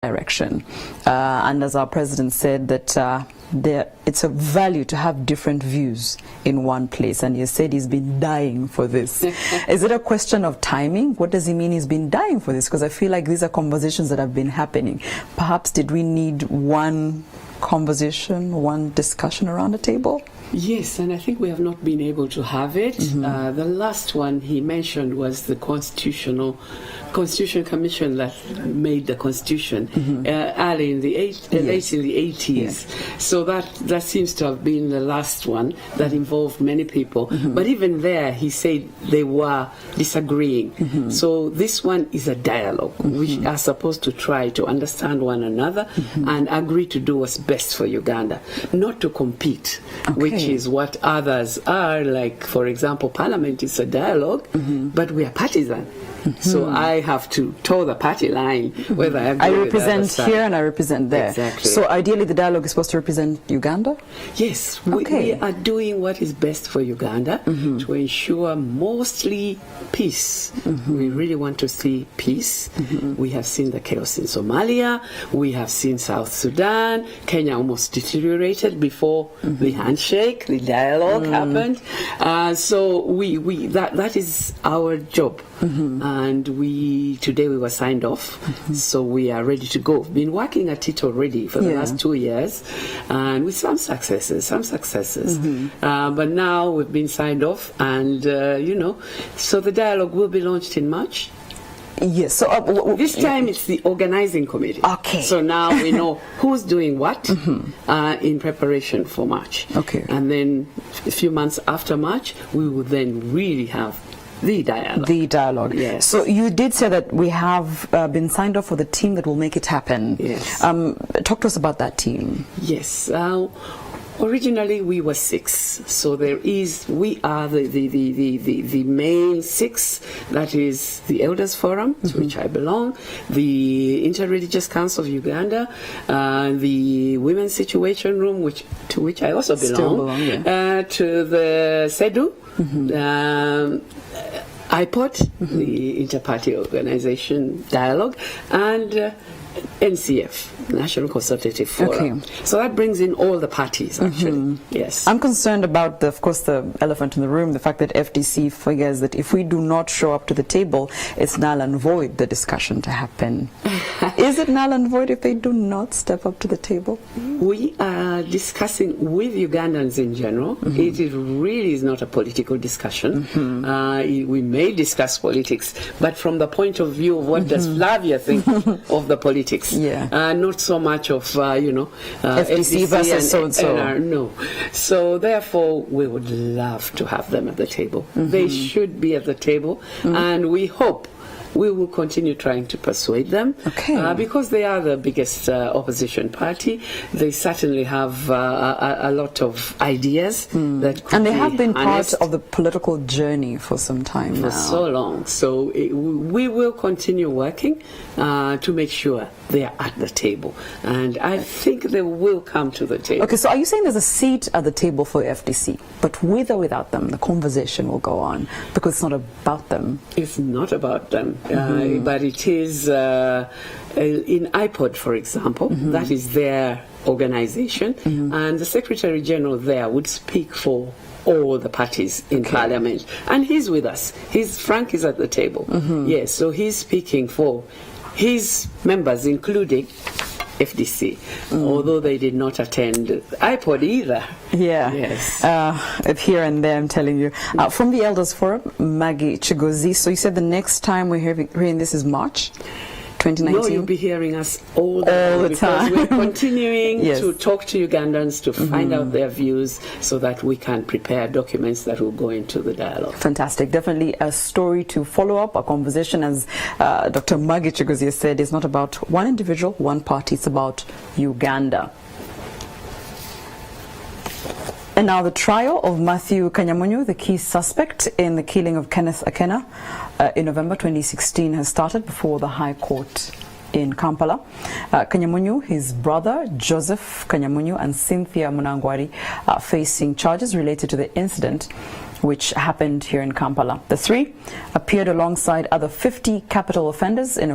direction, and as our president said that it's a value to have different views in one place, and he said he's been dying for this. Is it a question of timing? What does he mean he's been dying for this? Because I feel like these are conversations that have been happening. Perhaps did we need one conversation, one discussion around the table? Yes, and I think we have not been able to have it. The last one he mentioned was the Constitution Commission that made the Constitution early in the late in the 80s. Yes. So that seems to have been the last one that involved many people. But even there, he said they were disagreeing. So this one is a dialogue. We are supposed to try to understand one another and agree to do what's best for Uganda, not to compete, which is what others are. Like, for example, Parliament is a dialogue, but we are partisan. So I have to toe the party line, whether I represent here and I represent there. Exactly. So ideally the dialogue is supposed to represent Uganda? Yes, we are doing what is best for Uganda to ensure mostly peace. We really want to see peace. We have seen the chaos in Somalia, we have seen South Sudan, Kenya almost deteriorated before the handshake, the dialogue happened. So that is our job. And today we were signed off, so we are ready to go. We've been working at it already for the last 2 years, and with some successes. But now we've been signed off, and so the dialogue will be launched in March. Yes. So this time it's the organizing committee. Okay. So now we know who's doing what in preparation for March. Okay. And then a few months after March, we will then really have the dialogue. The dialogue. Yes. So you did say that we have been signed off for the team that will make it happen. Yes. Talk to us about that team. Yes. Originally we were 6, so we are the main 6. That is the Elders Forum, to which I belong, the Interreligious Council of Uganda, the Women's Situation Room, to which I also belong, to the SEDU, IPOD, the Inter-Party Organization Dialogue, and NCF, National Consultative Forum. So that brings in all the parties, actually. Yes. I'm concerned about, of course, the elephant in the room, the fact that FDC figures that if we do not show up to the table, it's null and void, the discussion to happen. Is it null and void if they do not step up to the table? We are discussing with Ugandans in general. It really is not a political discussion. We may discuss politics, but from the point of view of what does Flavia think of the politics. Not so much of FDC versus so-and-so. No. So therefore we would love to have them at the table. They should be at the table, and we hope we will continue trying to persuade them, because they are the biggest opposition party. They certainly have a lot of ideas that could and they have been harnessed part of the political journey for some time now. For so long. So we will continue working to make sure they are at the table, and I think they will come to the table. Okay, so are you saying there's a seat at the table for FDC, but with or without them, the conversation will go on, because it's not about them? It's not about them. But it is in IPOD, for example, that is their organization, and the Secretary General there would speak for all the parties in Parliament, and he's with us. Frank is at the table. Yes, so he's speaking for his members, including FDC, although they did not attend IPOD either. Yes. Here and there, I'm telling you. From the Elders Forum, Maggie Kigozi. So you said the next time we're hearing this is March 2019? No, you'll be hearing us all the time. Because we're continuing to talk to Ugandans to find out their views so that we can prepare documents that will go into the dialogue. Fantastic. Definitely a story to follow up, a conversation, as Dr. Maggie Kigozi has said, is not about one individual, one party, it's about Uganda. And now the trial of Matthew Kanyamunyu, the key suspect in the killing of Kenneth Akena in November 2016, has started before the High Court in Kampala. Kanyamunyu, his brother Joseph Kanyamunyu, and Cynthia Munangwari are facing charges related to the incident which happened here in Kampala. The three appeared alongside other 50 capital offenders in